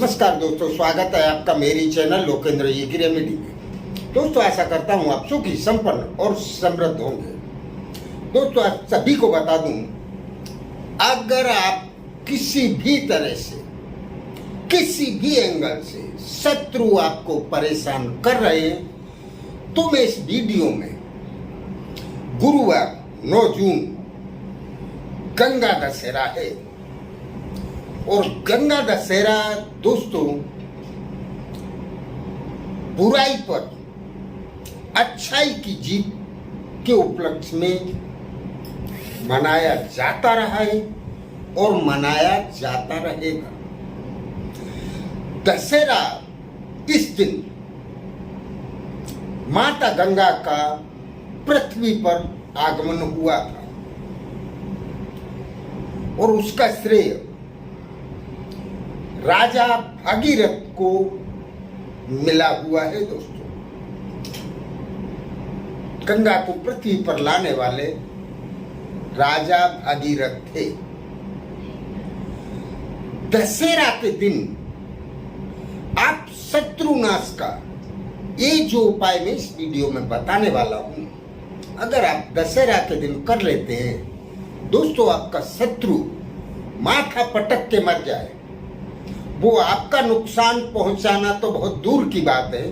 नमस्कार दोस्तों, स्वागत है आपका मेरी चैनल लोकेंद्र जी की रेमेडी में। दोस्तों आशा करता हूँ आप सुखी, संपन्न और समृद्ध होंगे। दोस्तों आप सभी को बता दूं, अगर आप किसी भी तरह से, किसी भी एंगल से शत्रु आपको परेशान कर रहे हैं, तो मैं इस वीडियो में गुरुवार 9 जून गंगा दशहरा है और गंगा दशहरा दोस्तों बुराई पर अच्छाई की जीत के उपलक्ष्य में मनाया जाता रहा है और मनाया जाता रहेगा। दशहरा इस दिन माता गंगा का पृथ्वी पर आगमन हुआ था और उसका श्रेय राजा भागीरथ को मिला हुआ है। दोस्तों गंगा को पृथ्वी पर लाने वाले राजा भागीरथ थे। दशहरा के दिन आप शत्रुनाश का ये जो उपाय मैं इस वीडियो में बताने वाला हूं, अगर आप दशहरा के दिन कर लेते हैं दोस्तों, आपका शत्रु माथा पटक के मर जाए। वो आपका नुकसान पहुंचाना तो बहुत दूर की बात है,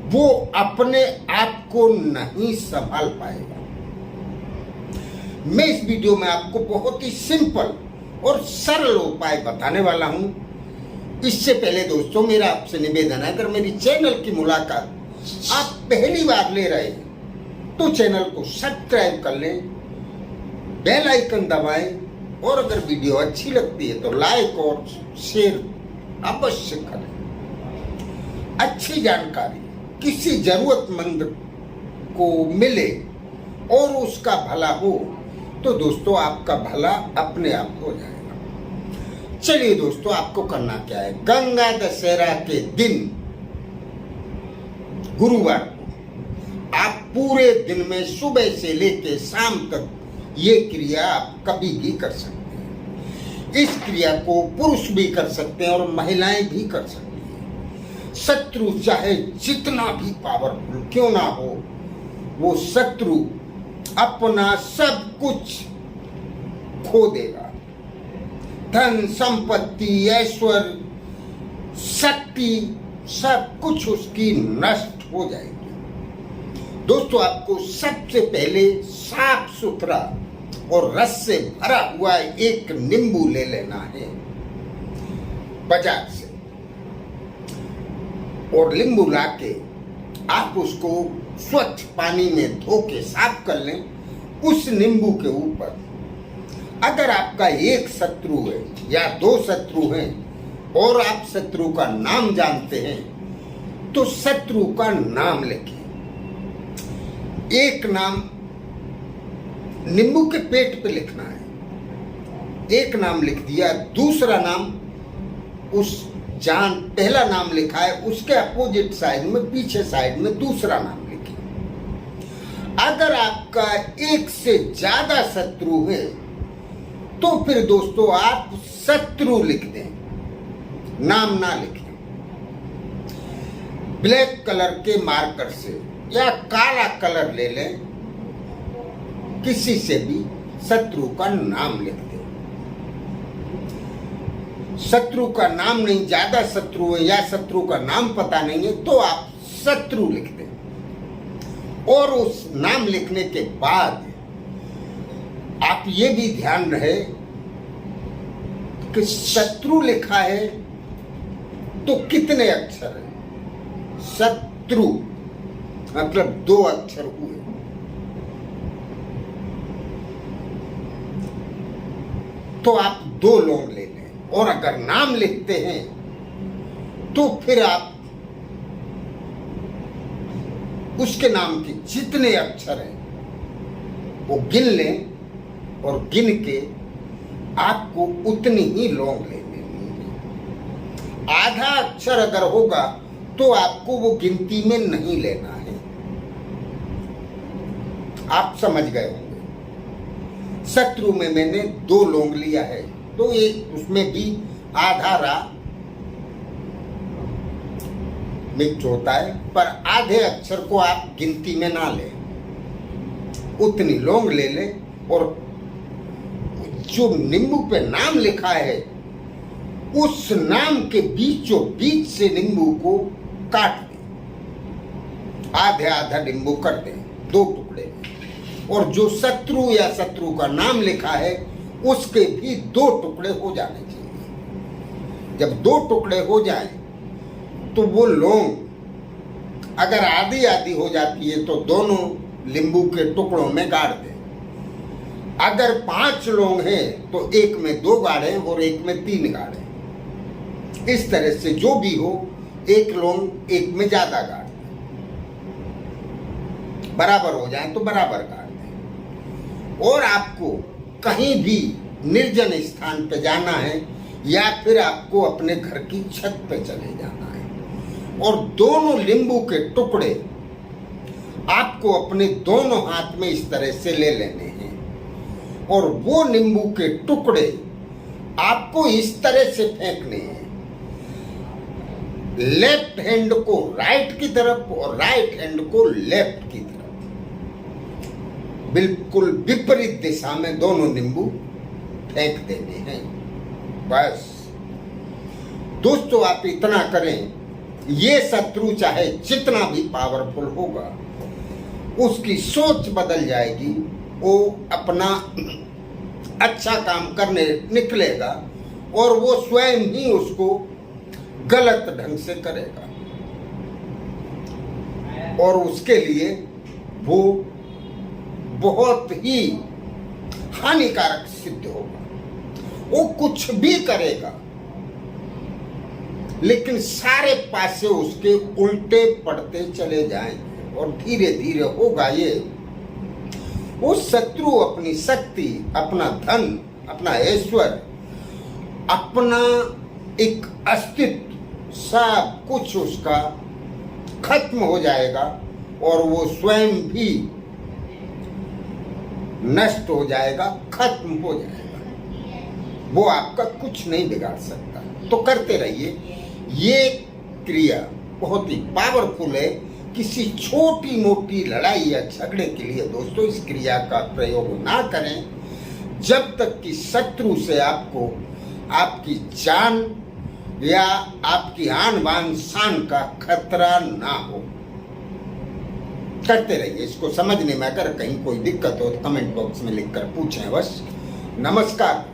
वो अपने आप को नहीं संभाल पाएगा। मैं इस वीडियो में आपको बहुत ही सिंपल और सरल उपाय बताने वाला हूं। इससे पहले दोस्तों मेरा आपसे निवेदन है, अगर मेरी चैनल की मुलाकात आप पहली बार ले रहे हैं तो चैनल को सब्सक्राइब कर लें, बेल आइकन दबाएं और अगर वीडियो अच्छी लगती है तो लाइक और शेयर अवश्य करें। अच्छी जानकारी किसी जरूरतमंद को मिले और उसका भला हो तो दोस्तों आपका भला अपने आप हो जाएगा। चलिए दोस्तों, आपको करना क्या है, गंगा दशहरा के दिन गुरुवार को आप पूरे दिन में सुबह से लेकर शाम तक ये क्रिया आप कभी भी कर सकते हैं। इस क्रिया को पुरुष भी कर सकते हैं और महिलाएं भी कर सकती हैं। शत्रु चाहे जितना भी पावरफुल क्यों ना हो, वो शत्रु अपना सब कुछ खो देगा। धन, संपत्ति, ऐश्वर्य, शक्ति सब कुछ उसकी नष्ट हो जाएगी। दोस्तों आपको सबसे पहले साफ सुथरा और रस से भरा हुआ एक नींबू ले लेना है बाजार से, और नींबू लाके आप उसको स्वच्छ पानी में धो के साफ कर लें। उस नींबू के ऊपर अगर आपका एक शत्रु है या 2 शत्रु हैं और आप शत्रु का नाम जानते हैं तो शत्रु का नाम लिखें। एक नाम नींबू के पेट पे लिखना है, एक नाम लिख दिया, दूसरा नाम उस पहला नाम लिखा है उसके अपोजिट साइड में, पीछे साइड में दूसरा नाम लिखिए। अगर आपका एक से ज्यादा शत्रु है तो फिर दोस्तों आप शत्रु लिख दें, नाम ना लिखें। ब्लैक कलर के मार्कर से या काला कलर ले लें, किसी से भी शत्रु का नाम लिख दें। शत्रु का नाम नहीं, ज्यादा शत्रु है या शत्रु का नाम पता नहीं है तो आप शत्रु लिख दें। और उस नाम लिखने के बाद आप ये भी ध्यान रहे कि शत्रु लिखा है तो कितने अक्षर है। शत्रु मतलब 2 अक्षर हुए, तो आप 2 लौंग ले लें। और अगर नाम लिखते हैं तो फिर आप उसके नाम के जितने अक्षर हैं वो गिन लें और गिन के आपको उतनी ही लौंग ले लेनी है। आधा अक्षर अगर होगा तो आपको वो गिनती में नहीं लेना है। आप समझ गए होंगे। शत्रु में मैंने 2 लौंग लिया है तो एक उसमें भी आधा रा मिक्स होता है, पर आधे अक्षर को आप गिनती में ना लें, उतनी लौंग ले ले और जो नींबू पे नाम लिखा है उस नाम के बीचों बीच से नींबू को काट दें, आधे आधा नींबू कर दें 2 टुकड़े, और जो शत्रु या शत्रु का नाम लिखा है उसके भी 2 टुकड़े हो जाने चाहिए। जब 2 टुकड़े हो जाएं तो वो लौंग अगर आधी आधी हो जाती है तो दोनों नींबू के टुकड़ों में गाड़ दें। अगर 5 लौंग हैं तो एक में 2 गाड़ें और एक में 3 गाड़ें। इस तरह से जो भी हो, एक लौंग एक में ज्यादा गाड़ दें, बराबर हो जाए तो बराबर गाड़ दें। और आपको कहीं भी निर्जन स्थान पे जाना है या फिर आपको अपने घर की छत पे चले जाना है और दोनों नींबू के टुकड़े आपको अपने दोनों हाथ में इस तरह से ले लेने हैं और वो नींबू के टुकड़े आपको इस तरह से फेंकने हैं, लेफ्ट हैंड को राइट की तरफ और राइट हैंड को लेफ्ट की तरफ, बिल्कुल विपरीत दिशा में दोनों नींबू फेंक देने हैं। बस दोस्तों, आप इतना करें, ये शत्रु चाहे जितना भी पावरफुल होगा उसकी सोच बदल जाएगी, वो अपना अच्छा काम करने निकलेगा और वो स्वयं ही उसको गलत ढंग से करेगा और उसके लिए वो बहुत ही हानिकारक सिद्ध होगा। वो कुछ भी करेगा लेकिन सारे पासे उसके उल्टे पड़ते चले जाएंगे और धीरे धीरे होगा ये, वो शत्रु अपनी शक्ति, अपना धन, अपना ऐश्वर्य, अपना एक अस्तित्व, सब कुछ उसका खत्म हो जाएगा और वो स्वयं भी नष्ट हो जाएगा, खत्म हो जाएगा। वो आपका कुछ नहीं बिगाड़ सकता। तो करते रहिए। ये क्रिया बहुत ही पावरफुल है। किसी छोटी मोटी लड़ाई या झगड़े के लिए दोस्तों इस क्रिया का प्रयोग ना करें जब तक कि शत्रु से आपको आपकी जान या आपकी आन बान शान का खतरा ना हो। करते रहिए। इसको समझने में अगर कहीं कोई दिक्कत हो तो कमेंट बॉक्स में लिखकर पूछें। बस नमस्कार।